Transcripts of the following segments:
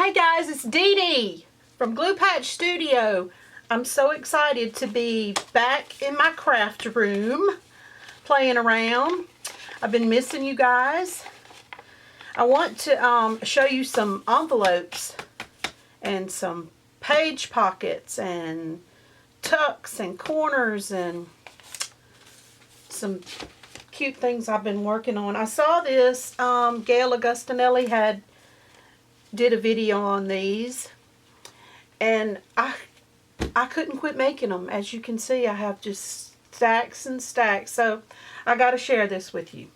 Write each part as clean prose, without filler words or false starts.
Hey guys, it's Dee Dee from Glue Patch Studio. I'm so excited to be back in my craft room playing around. I've been missing you guys. I want to show you some envelopes and some page pockets and tucks and corners and some cute things I've been working on. I saw this, Gayle Agostinelli did a video on these, and I couldn't quit making them. As you can see, I have just stacks and stacks, so I got to share this with you.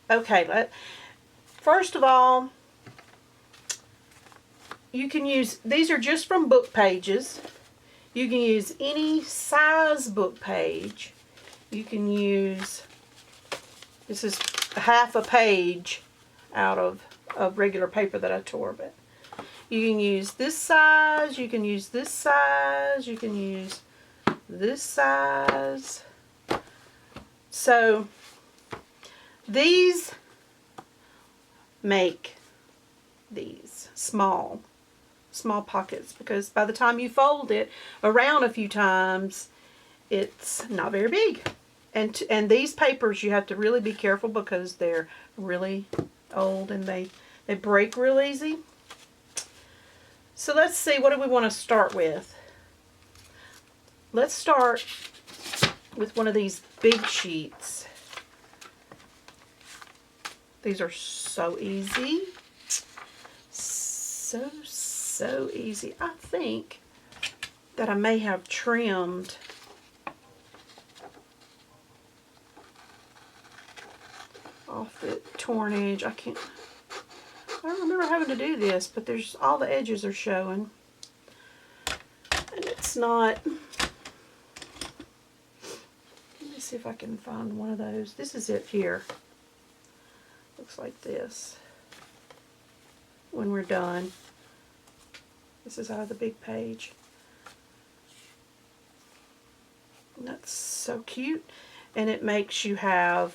Okay, first of all, you can use, these are just from book pages. You can use any size book page. You can use, this is half a page out of regular paper that I tore, but you can use this size, you can use this size, you can use this size. So these make these small pockets, because by the time you fold it around a few times, it's not very big. And these papers, you have to really be careful because they're really old and they break real easy. So let's see, what do we want to start with? Let's start with one of these big sheets. These are so easy. So easy. I think that I may have trimmed off the torn edge. I don't remember having to do this, but there's all the edges are showing, and it's not. Let me see if I can find one of those. This is it here. Looks like this when we're done. This is out of the big page. And that's so cute, and it makes you have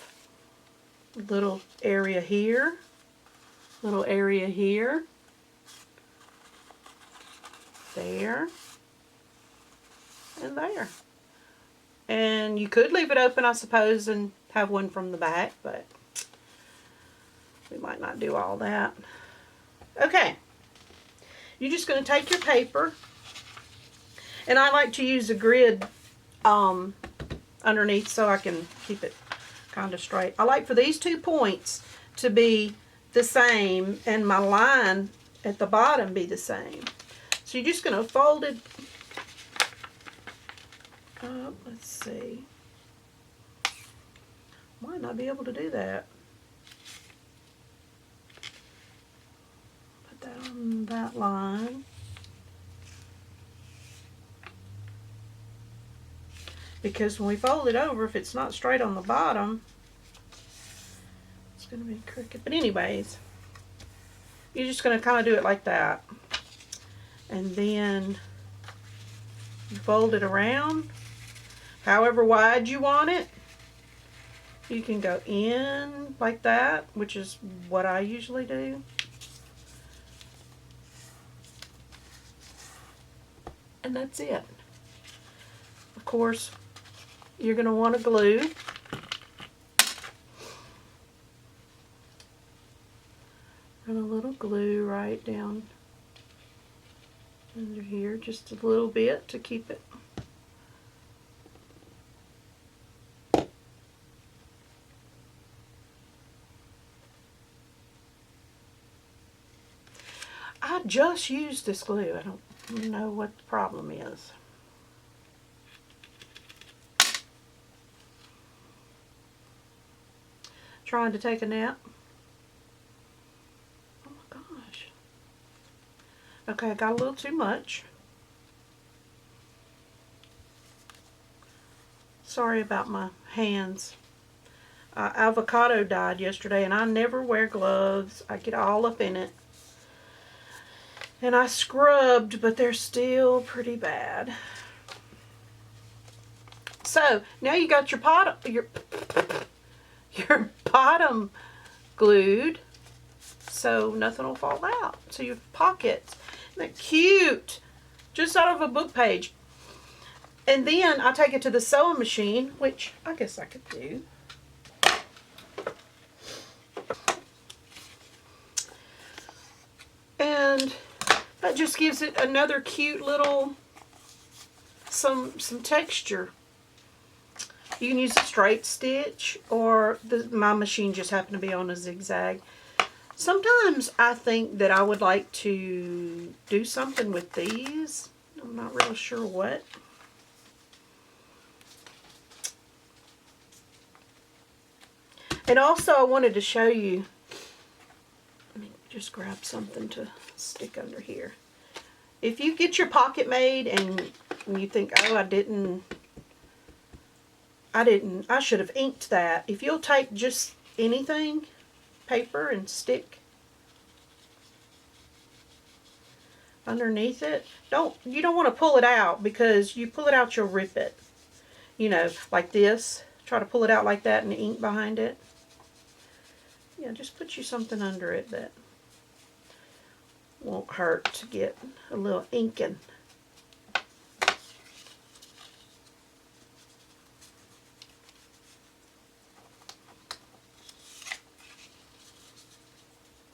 little area here, little area here, there, and there. And you could leave it open, I suppose, and have one from the back, but we might not do all that. Okay, you're just going to take your paper, and I like to use a grid underneath so I can keep it kind of straight. I like for these 2 points to be the same and my line at the bottom be the same. So you're just going to fold it up. Let's see. Might not be able to do that. Put that on that line. Because when we fold it over, if it's not straight on the bottom, it's going to be crooked. But anyways, you're just going to kind of do it like that. And then you fold it around however wide you want it. You can go in like that, which is what I usually do. And that's it. Of course, you're going to want to glue. Run a little glue right down under here, just a little bit to keep it. I just used this glue. I don't know what the problem is. Trying to take a nap. Oh my gosh. Okay, I got a little too much. Sorry about my hands. Avocado died yesterday, and I never wear gloves. I get all up in it. And I scrubbed, but they're still pretty bad. So now you got your bottom glued. so nothing will fall out. So you have pockets. Isn't that cute? Just out of a book page. And then I take it to the sewing machine, which I guess I could do. And that just gives it another cute little, some texture. You can use a straight stitch, or my machine just happened to be on a zigzag. Sometimes I think that I would like to do something with these. I'm not really sure what. And also I wanted to show you, let me just grab something to stick under here. If you get your pocket made and you think, oh, I should have inked that. If you'll take just anything, paper, and stick underneath it, you don't want to pull it out, because you pull it out, you'll rip it. You know, like this. Try to pull it out like that and ink behind it. Yeah, just put you something under it that won't hurt to get a little inking.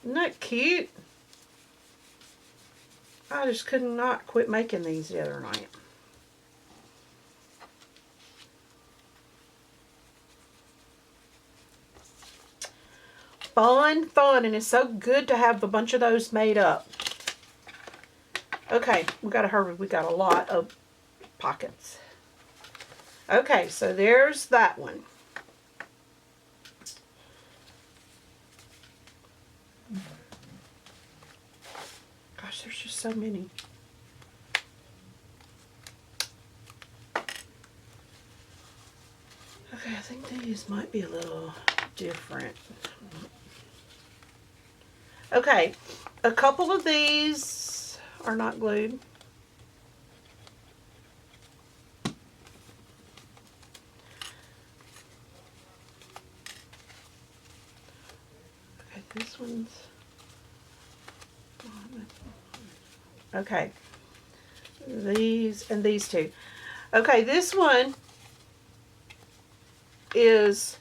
Isn't that cute? I just could not quit making these the other night. Fun, and it's so good to have a bunch of those made up. Okay, we gotta hurry. We got a lot of pockets. Okay, so there's that one. Gosh, there's just so many. Okay, I think these might be a little different. Okay, a couple of these are not glued. Okay, this one's... Okay, these and these two. Okay, this one is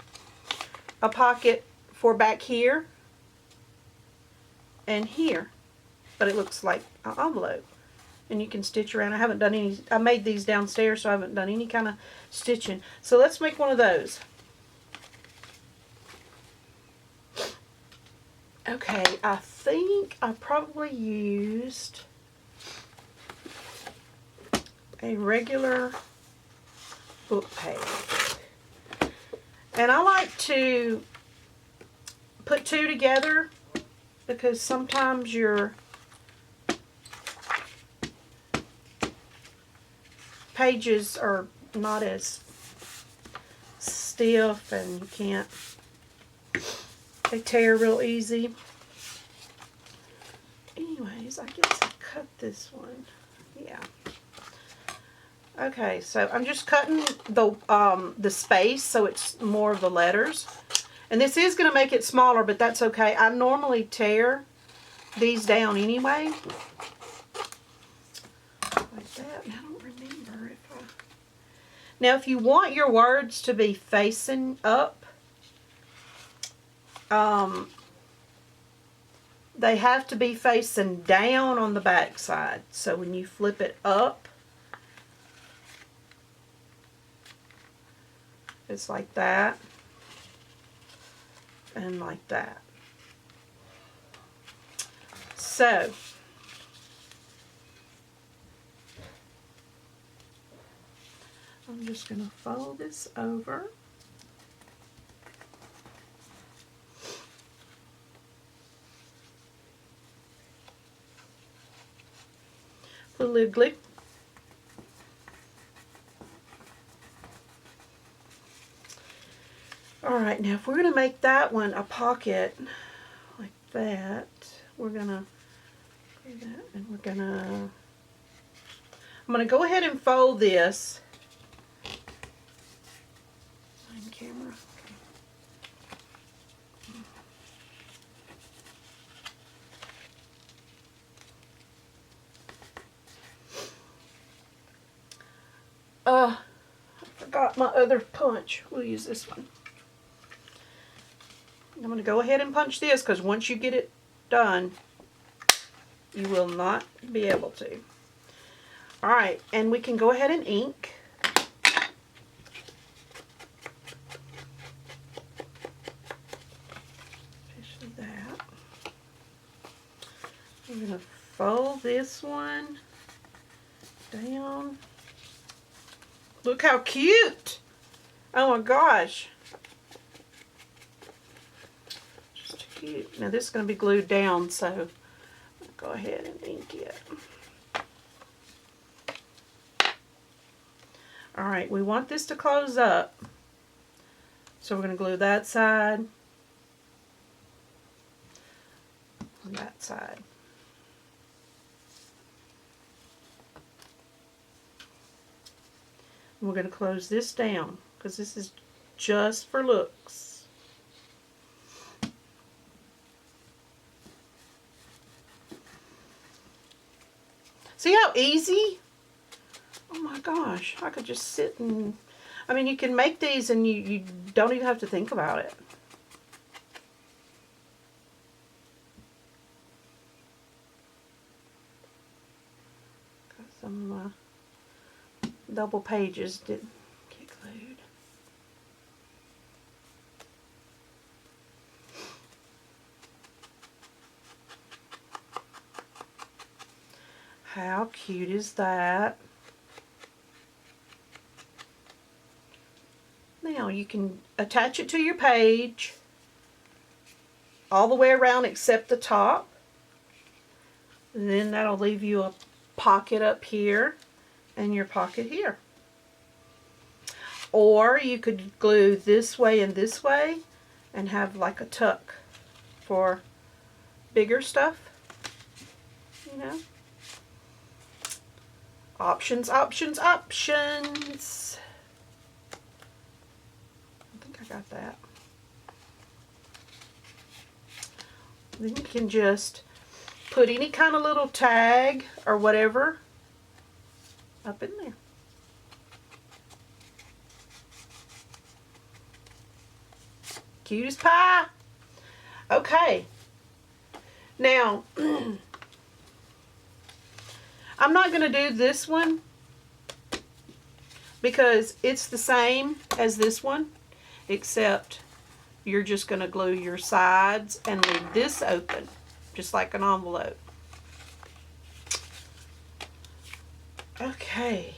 a pocket for back here and here, but it looks like an envelope, and you can stitch around. I haven't done any, I made these downstairs, so I haven't done any kind of stitching. So let's make one of those. Okay, I think I probably used a regular book page. And I like to put two together, because sometimes your pages are not as stiff and you can't, they tear real easy. Anyways, I guess I cut this one. Yeah. Okay, so I'm just cutting the space so it's more of the letters. And this is going to make it smaller, but that's okay. I normally tear these down anyway. Like that. I don't remember if I... Now, if you want your words to be facing up, they have to be facing down on the back side. So when you flip it up, it's like that. And like that. So, I'm just going to fold this over. Put a little glue. Alright, now if we're going to make that one a pocket like that, we're going to do that, and we're going to, I'm going to go ahead and fold this. Line camera. I forgot my other punch. We'll use this one. I'm going to go ahead and punch this because once you get it done, you will not be able to. Alright, and we can go ahead and ink. Especially that. I'm going to fold this one down. Look how cute! Oh my gosh. Just cute. Now this is going to be glued down, so I'll go ahead and ink it. Alright, we want this to close up. So we're going to glue that side and that side. And we're going to close this down because this is just for looks. See how easy? Oh my gosh, I could just sit and, I mean, you can make these and you don't even have to think about it. Some double pages didn't get glued. How cute is that? Now you can attach it to your page all the way around except the top. And then that'll leave you a pocket up here and your pocket here. Or you could glue this way and this way and have like a tuck for bigger stuff, you know. Options, options, options. I think I got that. Then you can just put any kind of little tag or whatever up in there. Cute as pie. Okay. Now, I'm not going to do this one because it's the same as this one, except you're just going to glue your sides and leave this open, just like an envelope. Okay.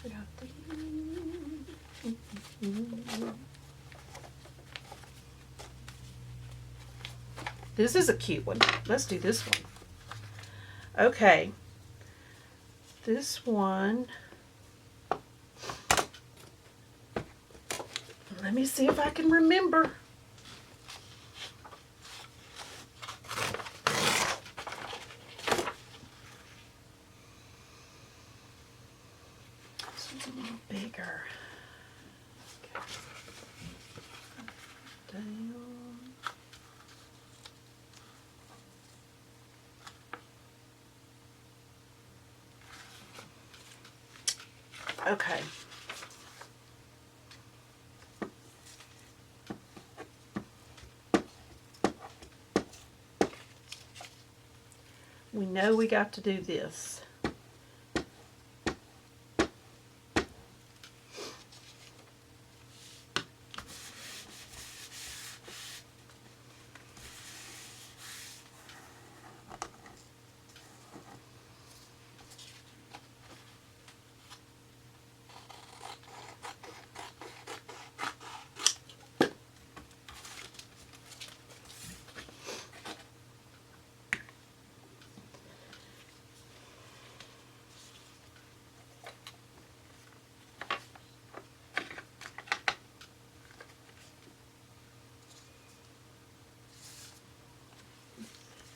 I got these. This is a cute one. Let's do this one. Okay. This one. Let me see if I can remember. This one's a little bigger. Okay. Down. Okay. We know we got to do this.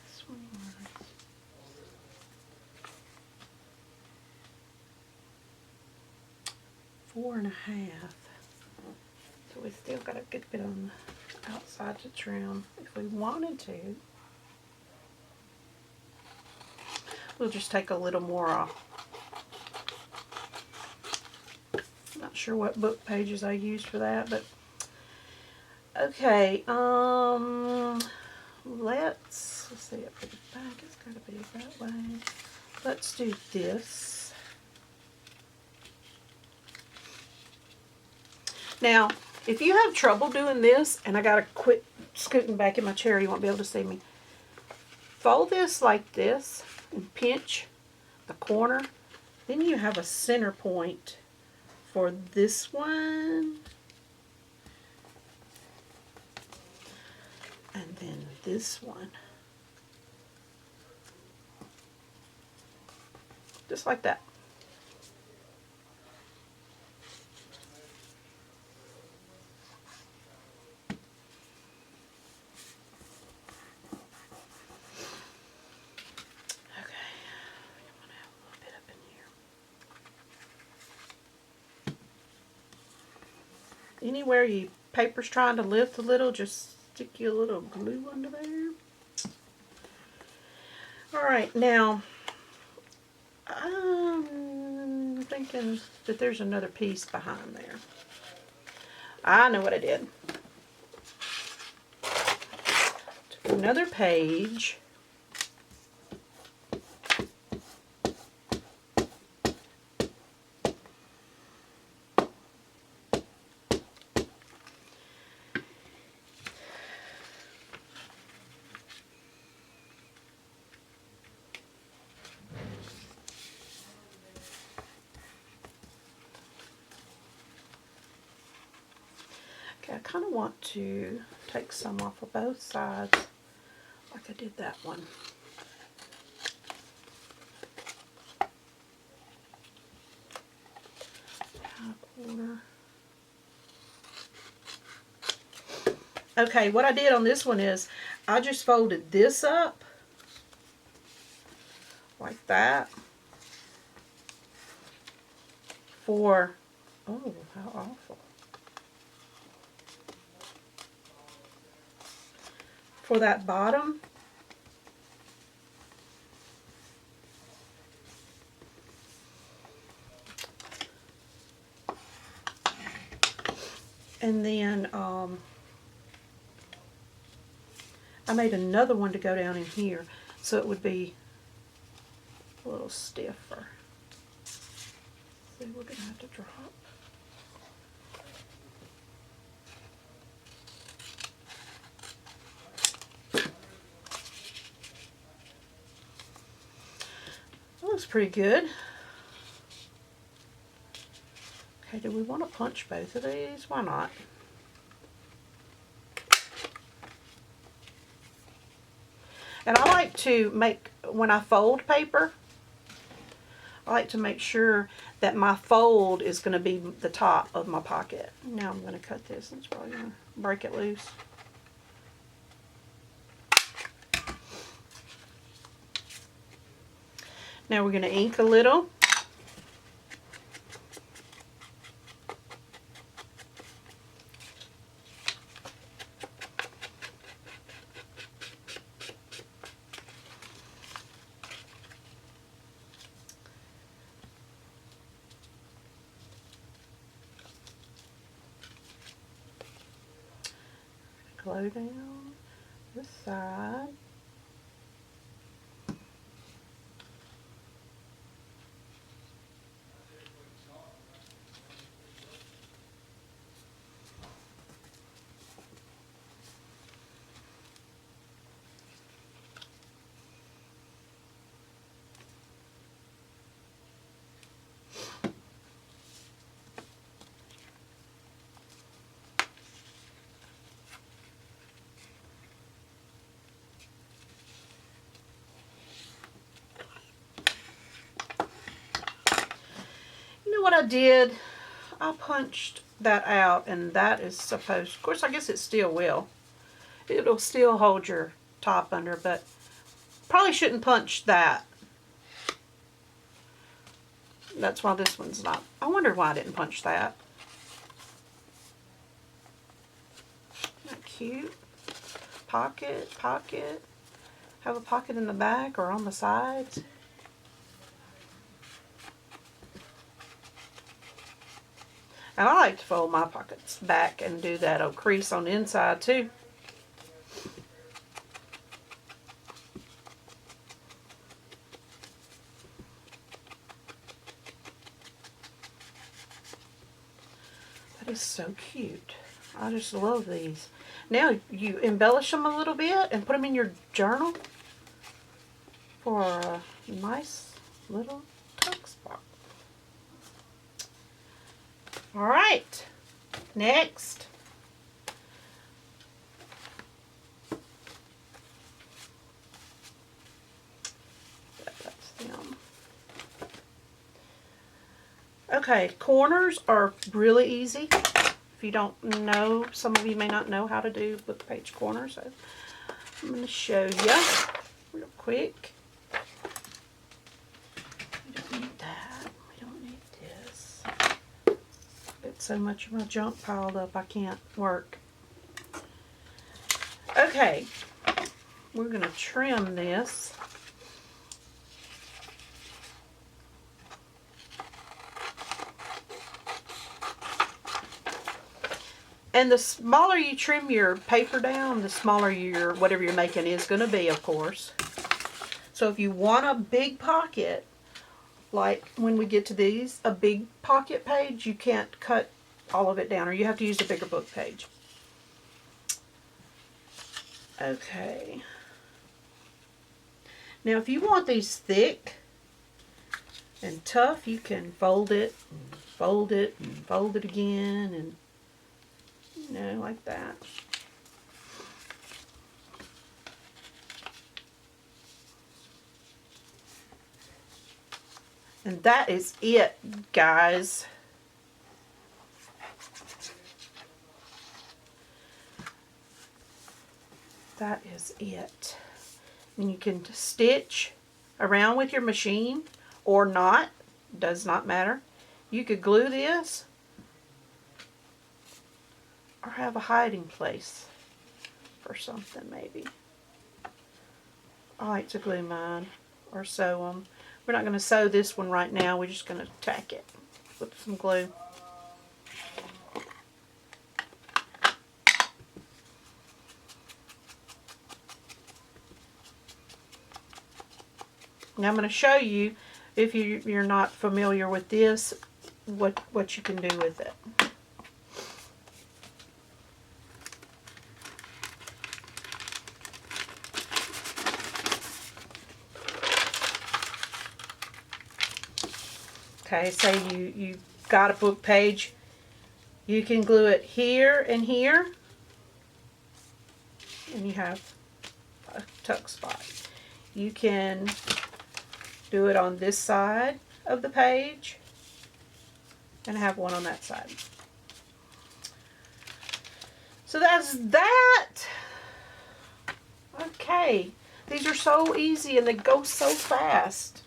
This one was 4.5. So we still got a good bit on the outside to trim if we wanted to. We'll just take a little more off. Not sure what book pages I used for that, but okay. Let's see it for the back. It's got to be that way. Let's do this. Now, if you have trouble doing this, and I gotta quit scooting back in my chair, you won't be able to see me. Fold this like this and pinch the corner. Then you have a center point for this one. And then this one. Just like that. Anywhere your paper's trying to lift a little, just stick your little glue under there. Alright, now, I'm thinking that there's another piece behind there. I know what I did. Took another page. I kind of want to take some off of both sides, like I did that one. Quarter. Okay, what I did on this one is I just folded this up like that for, oh, how awful. For that bottom. And then I made another one to go down in here so it would be a little stiffer. See, we're going to have to drop. That looks pretty good. Okay, do we want to punch both of these? Why not? And I like to make, when I fold paper, I like to make sure that my fold is going to be the top of my pocket. Now I'm going to cut this, and it's probably going to break it loose. Now we're going to ink a little. Glow down this side. What I did, I punched that out, and that is supposed, of course I guess it still will. It'll still hold your top under, but probably shouldn't punch that. That's why this one's not. I wonder why I didn't punch that. Isn't that cute? Pocket, pocket. Have a pocket in the back or on the sides. And I like to fold my pockets back and do that old crease on the inside too. That is so cute. I just love these. Now you embellish them a little bit and put them in your journal for a nice little tuck spot. All right, next. That's them. Okay, corners are really easy. If you don't know, some of you may not know how to do book page corners, so I'm going to show you real quick. We don't need that. We don't need this. Got so much of my junk piled up, I can't work. Okay, we're going to trim this. And the smaller you trim your paper down, the smaller your whatever you're making is going to be, of course. So if you want a big pocket, like when we get to these, a big pocket page, you can't cut all of it down, or you have to use a bigger book page. Okay. Now if you want these thick and tough, you can fold it, and fold it, and fold it again, and like that. And that is it, guys. That is it. And you can stitch around with your machine or not. Does not matter. You could glue this or have a hiding place for something maybe. I like to glue mine or sew them. We're not going to sew this one right now. We're just going to tack it with some glue. Now I'm going to show you, if you're not familiar with this, what you can do with it. Okay, say you got a book page, you can glue it here and here, and you have a tuck spot. You can do it on this side of the page and have one on that side. So that's that. Okay, these are so easy and they go so fast.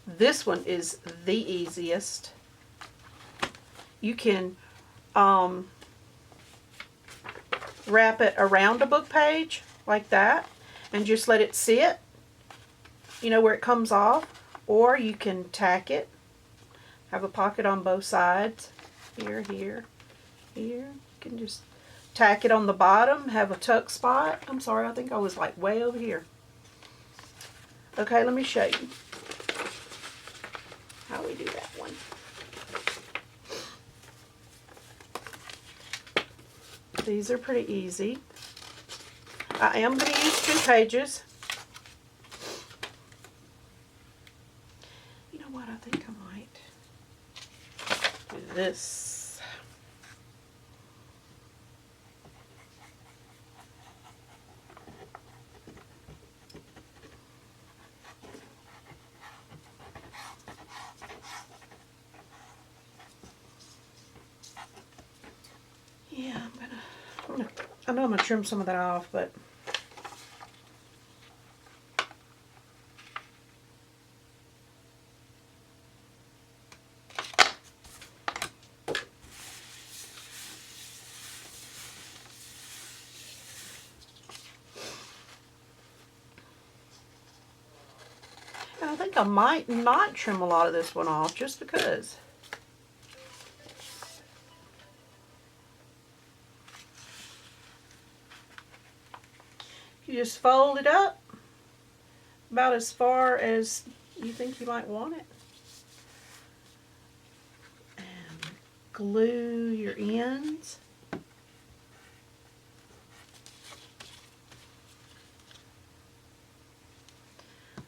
This one is the easiest. You can wrap it around a book page like that and just let it sit, where it comes off, or you can tack it, have a pocket on both sides, here, here, here. You can just tack it on the bottom, have a tuck spot. I'm sorry, I think I was like way over here. Okay, let me show you how we do that one. These are pretty easy. I am going to use 2 pages. You know what? I think I might do this. Yeah, I know I'm going to trim some of that off, but and I think I might not trim a lot of this one off just because. You just fold it up about as far as you think you might want it. And glue your ends.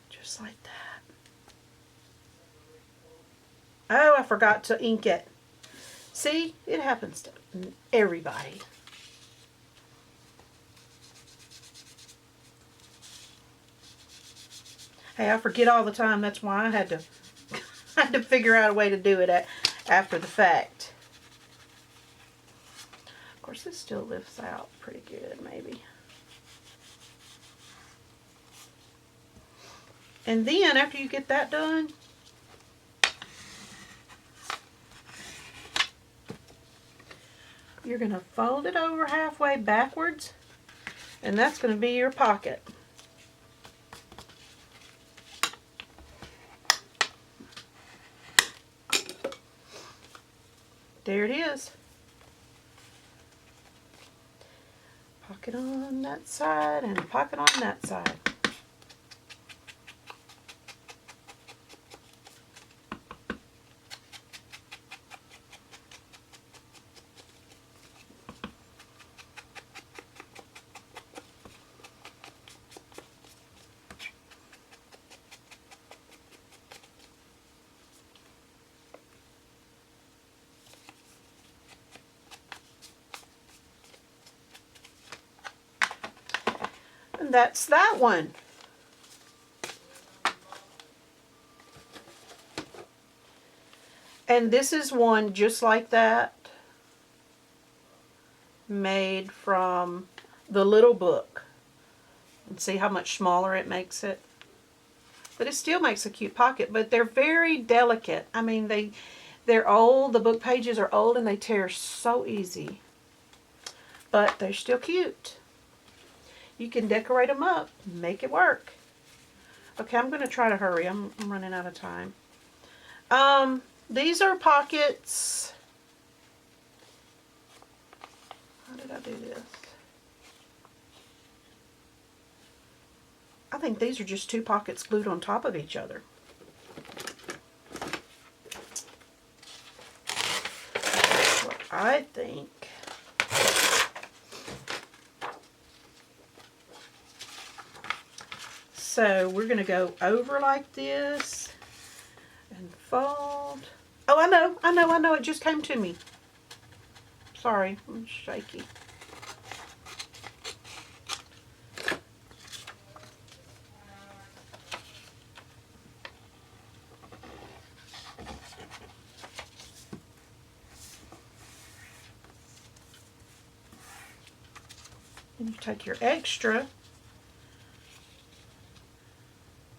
Just like that. Oh, I forgot to ink it. See, it happens to everybody. Hey, I forget all the time. That's why I had to I had to figure out a way to do it after the fact. Of course, this still lifts out pretty good, maybe. And then after you get that done, you're going to fold it over halfway backwards, and that's going to be your pocket. There it is. Pocket on that side and a pocket on that side. And that's that one. And this is one just like that, made from the little book. And see how much smaller it makes it? But it still makes a cute pocket, but they're very delicate. I mean, they're old, the book pages are old, and they tear so easy. But they're still cute. You can decorate them up, make it work. Okay, I'm going to try to hurry. I'm running out of time. These are pockets. How did I do this? I think these are just two pockets glued on top of each other. That's what I think. So we're going to go over like this and fold. Oh, I know, it just came to me. Sorry, I'm shaky. And you take your extra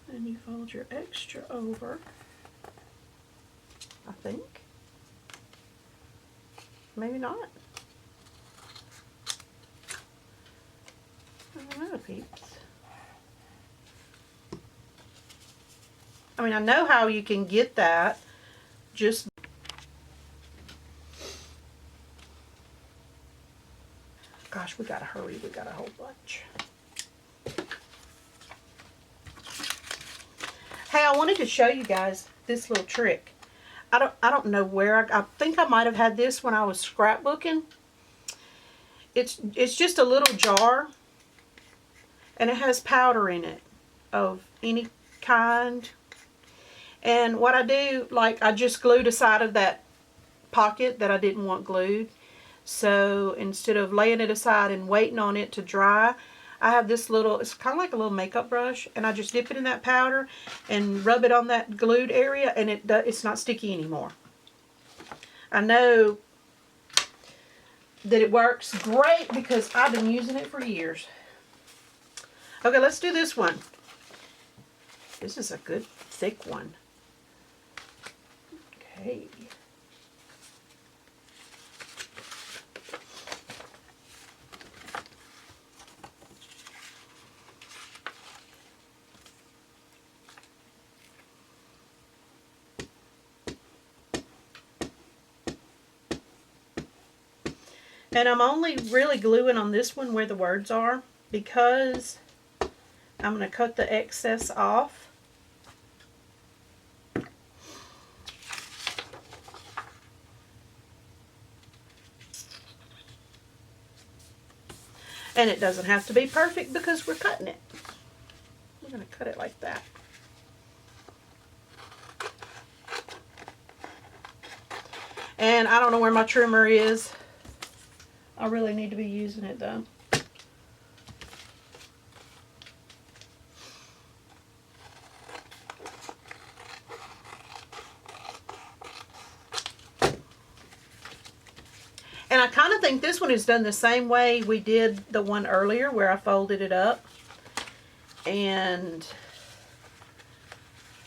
and you fold your extra over, I think. Maybe not. I don't know, peeps. I mean, I know how you can get that. Just gosh, we gotta hurry. We got a whole bunch. Hey, I wanted to show you guys this little trick. I don't know where I think I might have had this when I was scrapbooking. It's just a little jar, and it has powder in it of any kind. And what I do, like, I just glued a side of that pocket that I didn't want glued. So instead of laying it aside and waiting on it to dry, I have this little, it's kind of like a little makeup brush, and I just dip it in that powder and rub it on that glued area, and it's not sticky anymore. I know that it works great because I've been using it for years. Okay, let's do this one. This is a good thick one. Okay. And I'm only really gluing on this one where the words are because I'm going to cut the excess off. And it doesn't have to be perfect because we're cutting it. We're going to cut it like that. And I don't know where my trimmer is. I really need to be using it though. And I kind of think this one is done the same way we did the one earlier where I folded it up and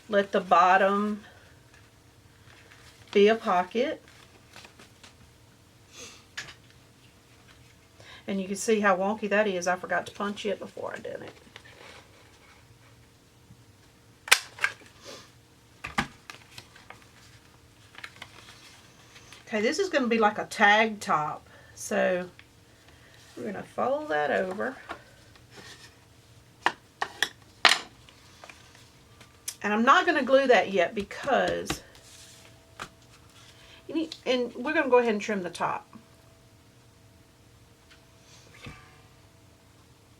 let the bottom be a pocket. And you can see how wonky that is. I forgot to punch it before I did it. Okay, this is going to be like a tag top. So we're going to fold that over. And I'm not going to glue that yet because and we're going to go ahead and trim the top.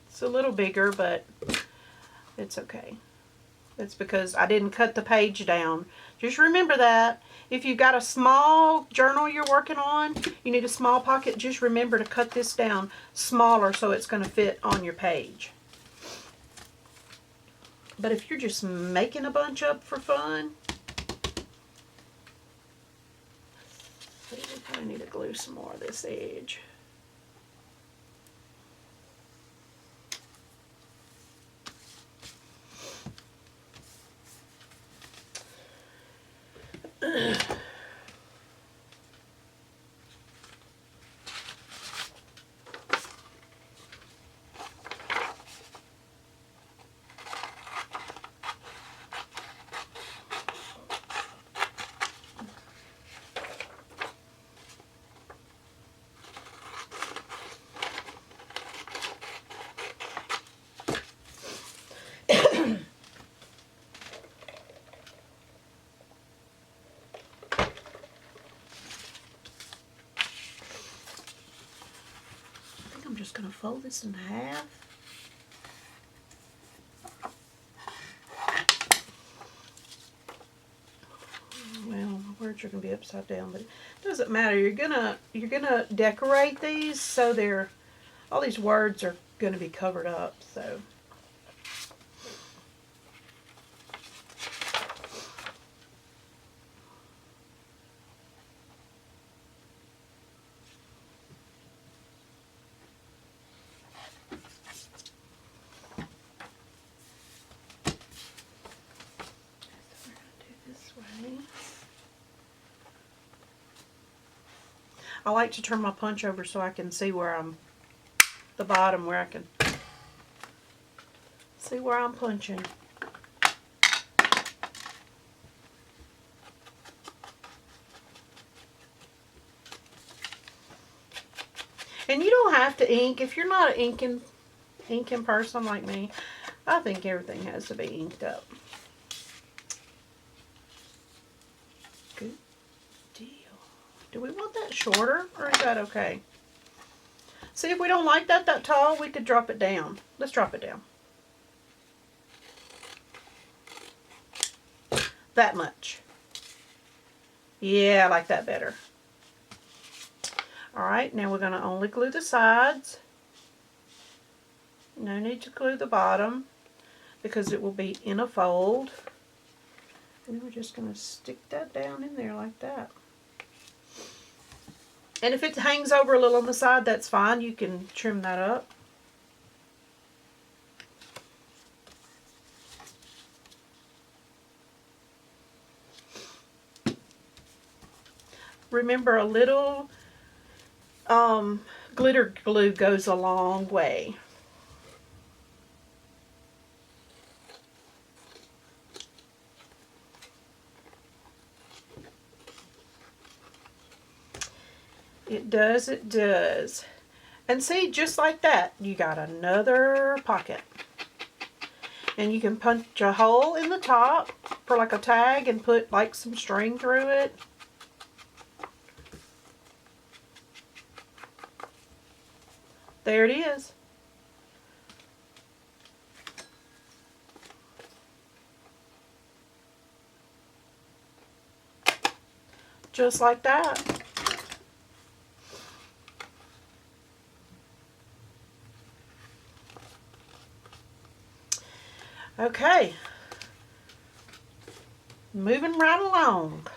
It's a little bigger, but it's okay. It's because I didn't cut the page down. Just remember that. If you've got a small journal you're working on, you need a small pocket, just remember to cut this down smaller so it's going to fit on your page. But if you're just making a bunch up for fun, we probably need to glue some more of this edge. I'm just going to fold this in half. Well, my words are going to be upside down, but it doesn't matter. You're gonna decorate these so all these words are going to be covered up. So I like to turn my punch over so I can see where I'm, the bottom where I can see where I'm punching. And you don't have to ink. If you're not an inking person like me, I think everything has to be inked up. Good deal. Do we want that shorter or is that okay? See, if we don't like that tall, we could drop it down. Let's drop it down. That much. Yeah, I like that better. Alright, now we're going to only glue the sides. No need to glue the bottom because it will be in a fold. And we're just going to stick that down in there like that. And if it hangs over a little on the side, that's fine. You can trim that up. Remember, a little glitter glue goes a long way. It does, it does. And see, just like that, you got another pocket. And you can punch a hole in the top for like a tag and put like some string through it. There it is. Just like that. Okay. Moving right along.